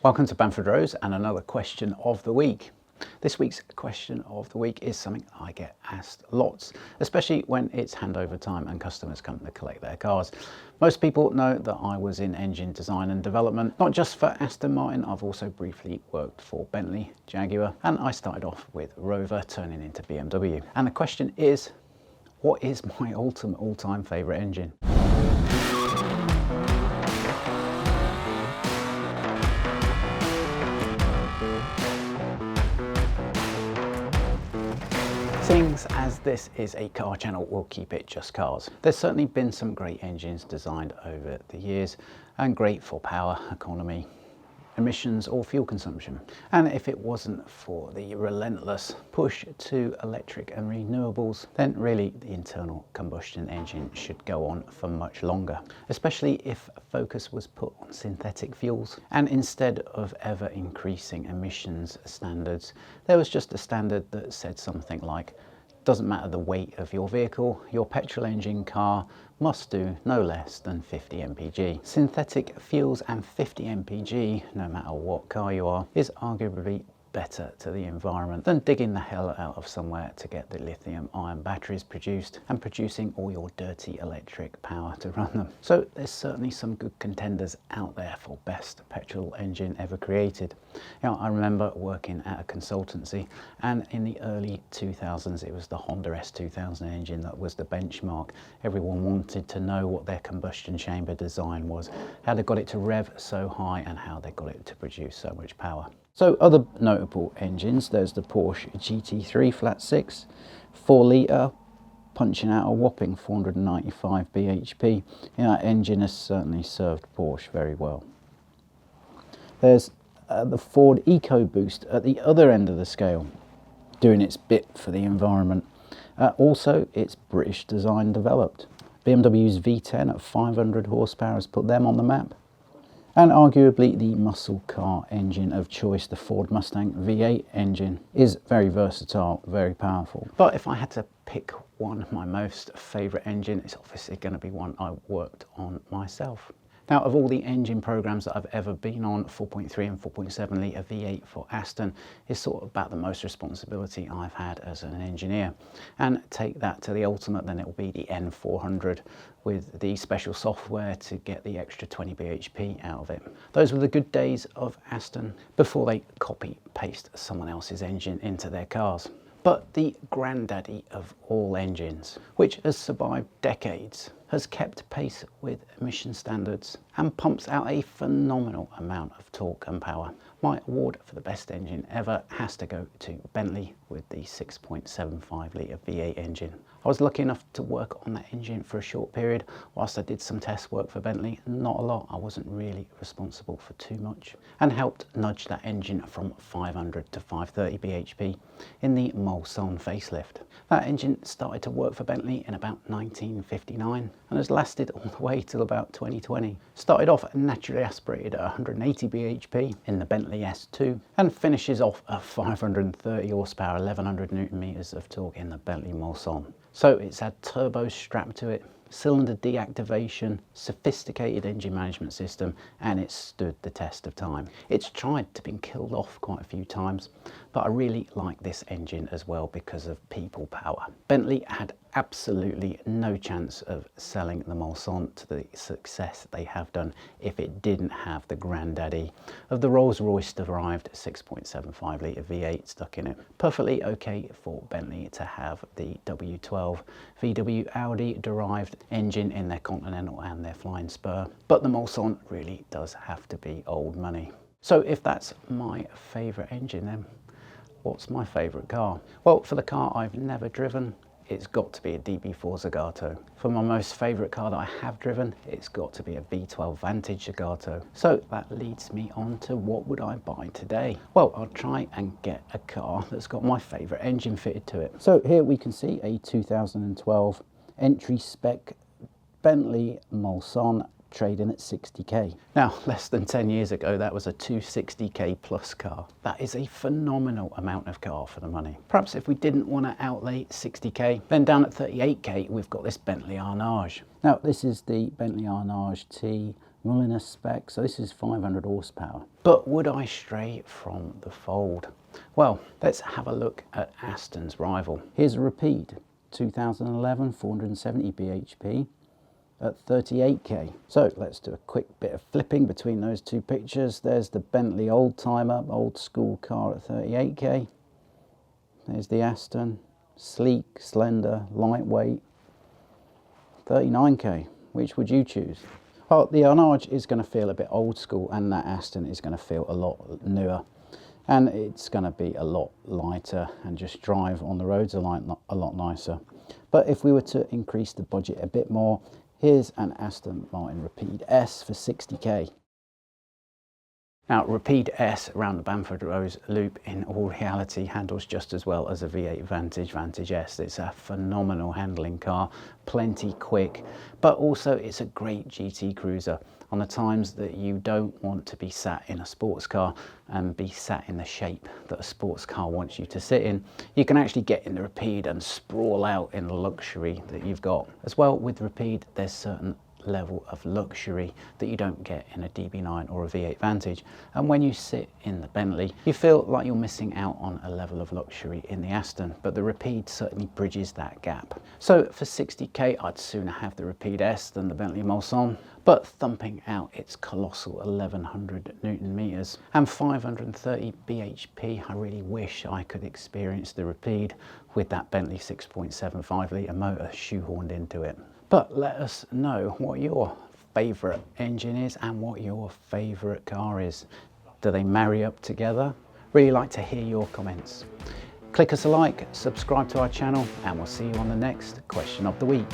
Welcome to Bamfordrose and another question of the week. This week's question of the week is something I get asked lots, especially when it's handover time and customers come to collect their cars. Most people know that I was in engine design and development, not just for Aston Martin. I've also briefly worked for Bentley, Jaguar, and I started off with Rover, turning into BMW. And the question is, what is my ultimate all-time favourite engine? Seeing as this is a car channel, we'll keep it just cars. There's certainly been some great engines designed over the years and great for power, economy, emissions or fuel consumption. And if it wasn't for the relentless push to electric and renewables, then really the internal combustion engine should go on for much longer, especially if focus was put on synthetic fuels. And instead of ever increasing emissions standards, there was just a standard that said something like, doesn't matter the weight of your vehicle, your petrol engine car must do no less than 50 mpg. Synthetic fuels and 50 mpg, no matter what car you are, is arguably better to the environment than digging the hell out of somewhere to get the lithium ion batteries produced and producing all your dirty electric power to run them. So there's certainly some good contenders out there for best petrol engine ever created. I remember working at a consultancy, and in the early 2000s it was the Honda S2000 engine that was the benchmark. Everyone wanted to know what their combustion chamber design was, how they got it to rev so high and how they got it to produce so much power. So other notable engines, there's the Porsche GT3 flat 6, 4 litre, punching out a whopping 495 bhp. That engine has certainly served Porsche very well. There's the Ford EcoBoost at the other end of the scale, doing its bit for the environment. Also, it's British design developed. BMW's V10 at 500 horsepower has put them on the map. And arguably the muscle car engine of choice, the Ford Mustang V8 engine, is very versatile, very powerful. But if I had to pick one, my most favourite engine, it's obviously going to be one I worked on myself. Now, of all the engine programs that I've ever been on, 4.3 and 4.7 litre V8 for Aston is sort of about the most responsibility I've had as an engineer. And take that to the ultimate, then it will be the N400 with the special software to get the extra 20 bhp out of it. Those were the good days of Aston before they copy paste someone else's engine into their cars. But the granddaddy of all engines, which has survived decades, has kept pace with emission standards and pumps out a phenomenal amount of torque and power. My award for the best engine ever has to go to Bentley with the 6.75 litre V8 engine. I was lucky enough to work on that engine for a short period whilst I did some test work for Bentley. Not a lot, I wasn't really responsible for too much, and helped nudge that engine from 500 to 530 bhp in the Mulsanne facelift. That engine started to work for Bentley in about 1959 and has lasted all the way till about 2020. Started off naturally aspirated at 180 bhp in the Bentley S2 and finishes off at 530 horsepower, 1100 newton meters of torque in the Bentley Mulsanne. So it's had turbos strapped to it, cylinder deactivation, sophisticated engine management system, and it's stood the test of time. It's tried to be killed off quite a few times, but I really like this engine as well because of people power. Bentley had absolutely no chance of selling the Mulsanne to the success they have done if it didn't have the granddaddy of the Rolls-Royce derived 6.75 litre V8 stuck in it. Perfectly okay for Bentley to have the W12 VW Audi derived engine in their Continental and their Flying Spur, but the Mulsanne really does have to be old money. So if that's my favourite engine, then what's my favourite car? Well, for the car I've never driven, it's got to be a DB4 Zagato. For my most favourite car that I have driven, it's got to be a V12 Vantage Zagato. So that leads me on to what would I buy today? Well, I'll try and get a car that's got my favourite engine fitted to it. So here we can see a 2012 entry spec Bentley Mulsanne trading at 60k. Now, less than 10 years ago, that was a 260k plus car. That is a phenomenal amount of car for the money. Perhaps if we didn't want to outlay 60k, then down at 38k, we've got this Bentley Arnage. Now, this is the Bentley Arnage T Mulliner spec, so this is 500 horsepower. But would I stray from the fold? Well, let's have a look at Aston's rival. Here's a Rapide, 2011, 470 bhp at 38k. So let's do a quick bit of flipping between those two pictures. There's the Bentley old-timer, old school car at 38k. There's the Aston, sleek, slender, lightweight, 39k. Which would you choose? Well, the Arnage is going to feel a bit old school, and that Aston is going to feel a lot newer. And it's going to be a lot lighter, and just drive on the roads a lot nicer. But if we were to increase the budget a bit more, here's an Aston Martin Rapide S for 60k. Now, Rapide S around the Bamfordrose loop in all reality handles just as well as a V8 Vantage S. It's a phenomenal handling car, plenty quick, but also it's a great GT cruiser on the times that you don't want to be sat in a sports car and be sat in the shape that a sports car wants you to sit in. You can actually get in the Rapide and sprawl out in the luxury that you've got. As well, with Rapide, there's certain level of luxury that you don't get in a DB9 or a V8 Vantage, and when you sit in the Bentley you feel like you're missing out on a level of luxury in the Aston, but the Rapide certainly bridges that gap. So for 60k I'd sooner have the Rapide S than the Bentley Mulsanne, but thumping out its colossal 1100 Newton meters and 530 bhp, I really wish I could experience the Rapide with that Bentley 6.75 litre motor shoehorned into it. But let us know what your favourite engine is and what your favourite car is. Do they marry up together? Really like to hear your comments. Click us a like, subscribe to our channel, and we'll see you on the next question of the week.